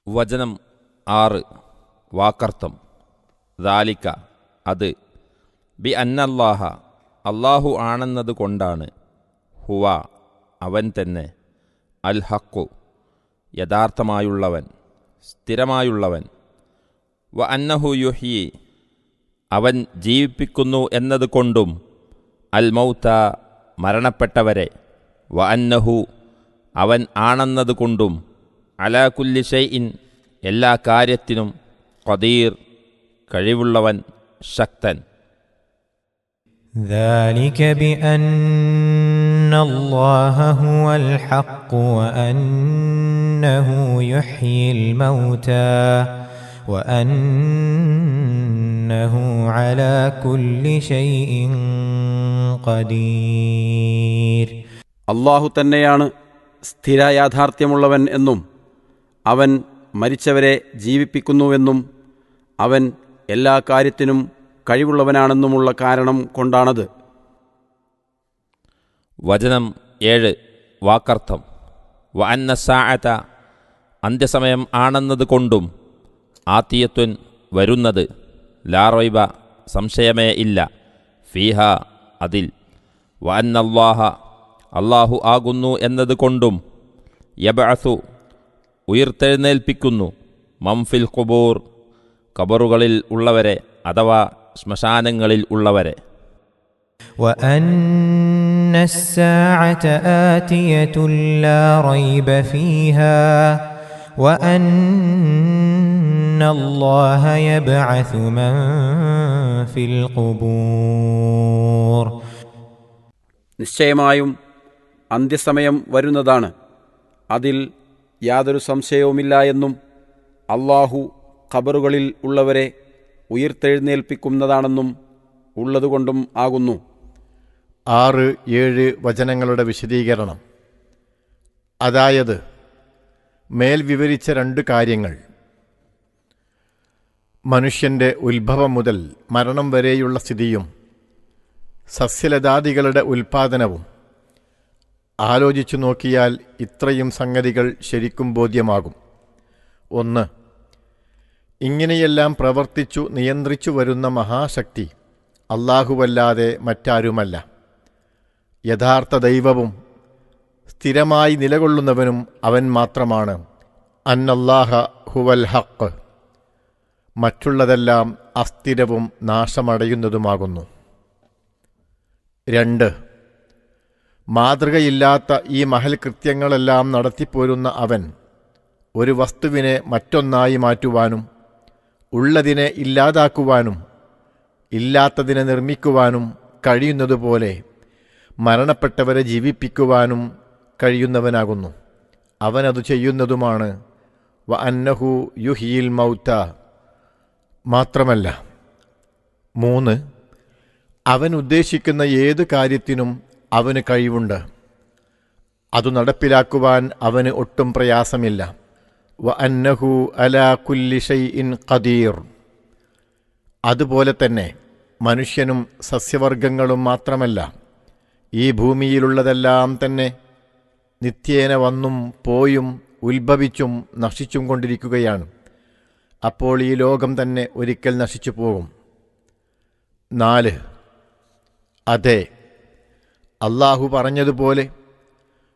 വചനം 6 വാക്കർത്ഥം. ദാലിക അത്, ബി അന്നല്ലാഹ അല്ലാഹു ആണെന്നത് കൊണ്ടാണ്, ഹുവ അവൻ തന്നെ, അൽ ഹഖു യഥാർത്ഥമായുള്ളവൻ, സ്ഥിരമായുള്ളവൻ, വ അന്നഹു യുഹ്യി അവൻ ജീവിപ്പിക്കുന്നു എന്നത് കൊണ്ടും, അൽ മൗത മരണപ്പെട്ടവരെ, വ അന്നഹു അവൻ ആണെന്നത് കൊണ്ടും, അലാ കുല്ലി ഷൈഇൻ എല്ലാ കാര്യത്തിനും, ഖദീർ കഴിവുള്ളവൻ, ശക്തൻ. ذلك بأن الله هو الحق وأنه يحيي الموتى وأنه على كل شيء قدير. അല്ലാഹു തന്നെയാണ് സ്ഥിരയാഥാർത്ഥ്യമുള്ളവൻ എന്നും അവൻ മരിച്ചവരെ ജീവിപ്പിക്കുന്നുവെന്നും അവൻ എല്ലാ കാര്യത്തിനും കഴിവുള്ളവനാണെന്നുമുള്ള കാരണം കൊണ്ടാണത്. വചനം 7 വാക്കർത്ഥം. വ അന്ന സാഅത അന്ത്യസമയം ആണെന്നത് കൊണ്ടും, ആതിയത്തുൻ വരുന്നത്, ലാ റൈബ സംശയമേ ഇല്ല, ഫീഹ അതിൽ, വ അന്നല്ലാഹ അല്ലാഹു ആകുന്നു എന്നത് കൊണ്ടും, യബ്അസു ഉയിർത്തെഴുന്നേൽപ്പിക്കുന്നു, മംഫിൽ ഖുബൂർ ഖബറുകളിൽ ഉള്ളവരെ അഥവാ ശ്മശാനങ്ങളിൽ ഉള്ളവരെ. وأن الساعة آتية لا ريب فيها وأن الله يبعث من في القبور. നിശ്ചയമായും അന്ത്യസമയം വരുന്നതാണ്, അതിൽ യാതൊരു സംശയവുമില്ല എന്നും അല്ലാഹു ഖബറുകളിൽ ഉള്ളവരെ ഉയിർത്തെഴുന്നേൽപ്പിക്കുന്നതാണെന്നും ഉള്ളതുകൊണ്ടും ആകുന്നു. 6-7 വചനങ്ങളുടെ വിശദീകരണം. അതായത് മേൽ വിവരിച്ച 2 കാര്യങ്ങൾ, മനുഷ്യൻ്റെ ഉത്ഭവം മുതൽ മരണം വരെയുള്ള സ്ഥിതിയും സസ്യലതാദികളുടെ ഉൽപ്പാദനവും ആലോചിച്ചു നോക്കിയാൽ ഇത്രയും സംഗതികൾ ശരിക്കും ബോധ്യമാകും. 1. ഇങ്ങനെയെല്ലാം പ്രവർത്തിച്ചു നിയന്ത്രിച്ചു വരുന്ന മഹാശക്തി അല്ലാഹുവല്ലാതെ മറ്റാരുമല്ല. യഥാർത്ഥ ദൈവവും സ്ഥിരമായി നിലകൊള്ളുന്നവനും അവൻ മാത്രമാണ്. അന്നല്ലാഹ ഹുവൽ ഹഖ്, മറ്റുള്ളതെല്ലാം അസ്ഥിരവും നാശമടയുന്നതുമാകുന്നു. 2. മാതൃകയില്ലാത്ത ഈ മഹൽ കൃത്യങ്ങളെല്ലാം നടത്തിപ്പോരുന്ന അവൻ ഒരു വസ്തുവിനെ മറ്റൊന്നായി മാറ്റുവാനും, ഉള്ളതിനെ ഇല്ലാതാക്കുവാനും, ഇല്ലാത്തതിനെ നിർമ്മിക്കുവാനും കഴിയുന്നതുപോലെ മരണപ്പെട്ടവരെ ജീവിപ്പിക്കുവാനും കഴിയുന്നവനാകുന്നു. അവനതു ചെയ്യുന്നതുമാണ്. വ അന്നഹു യുഹ്യിൽ മൗത. മാത്രമല്ല, 3. അവൻ ഉദ്ദേശിക്കുന്ന ഏത് കാര്യത്തിനും അവന് കഴിവുണ്ട്. അതു നടപ്പിലാക്കുവാൻ അവന് ഒട്ടും പ്രയാസമില്ല. വ അന്നഹു അലാ കുല്ലി ഷൈഇൻ ഖദീർ. അതുപോലെ തന്നെ മനുഷ്യനും സസ്യവർഗങ്ങളും മാത്രമല്ല, ഈ ഭൂമിയിലുള്ളതെല്ലാം തന്നെ നിത്യേന വന്നും പോയും ഉത്ഭവിച്ചും നശിച്ചും കൊണ്ടിരിക്കുകയാണ്. അപ്പോൾ ഈ ലോകം തന്നെ ഒരിക്കൽ നശിച്ചു പോകും. 4. അതെ, അല്ലാഹു പറഞ്ഞതുപോലെ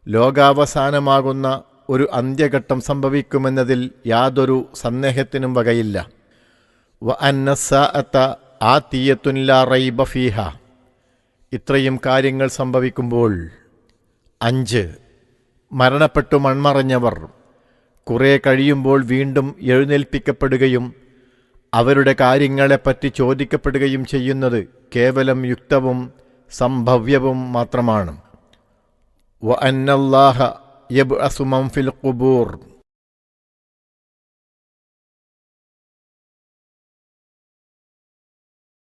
ലോകാവസാനമാകുന്ന ഒരു അന്ത്യഘട്ടം സംഭവിക്കുമെന്നതിൽ യാതൊരു സന്ദേഹത്തിനും വകയില്ല. വ അന്ന സാഅത ആതിയത്തുൻ ലാ റൈബ ഫീഹ. ഇത്രയും കാര്യങ്ങൾ സംഭവിക്കുമ്പോൾ 5. മരണപ്പെട്ടു മൺമറഞ്ഞവർ കുറേ കഴിയുമ്പോൾ വീണ്ടും എഴുന്നേൽപ്പിക്കപ്പെടുകയും അവരുടെ കാര്യങ്ങളെപ്പറ്റി ചോദിക്കപ്പെടുകയും ചെയ്യുന്നത് കേവലം യുക്തവും സംഭവ്യവും മാത്രമാണ്. വ അന്നല്ലാഹ യബ്അസു മൻ ഫിൽ ഖുബൂർ.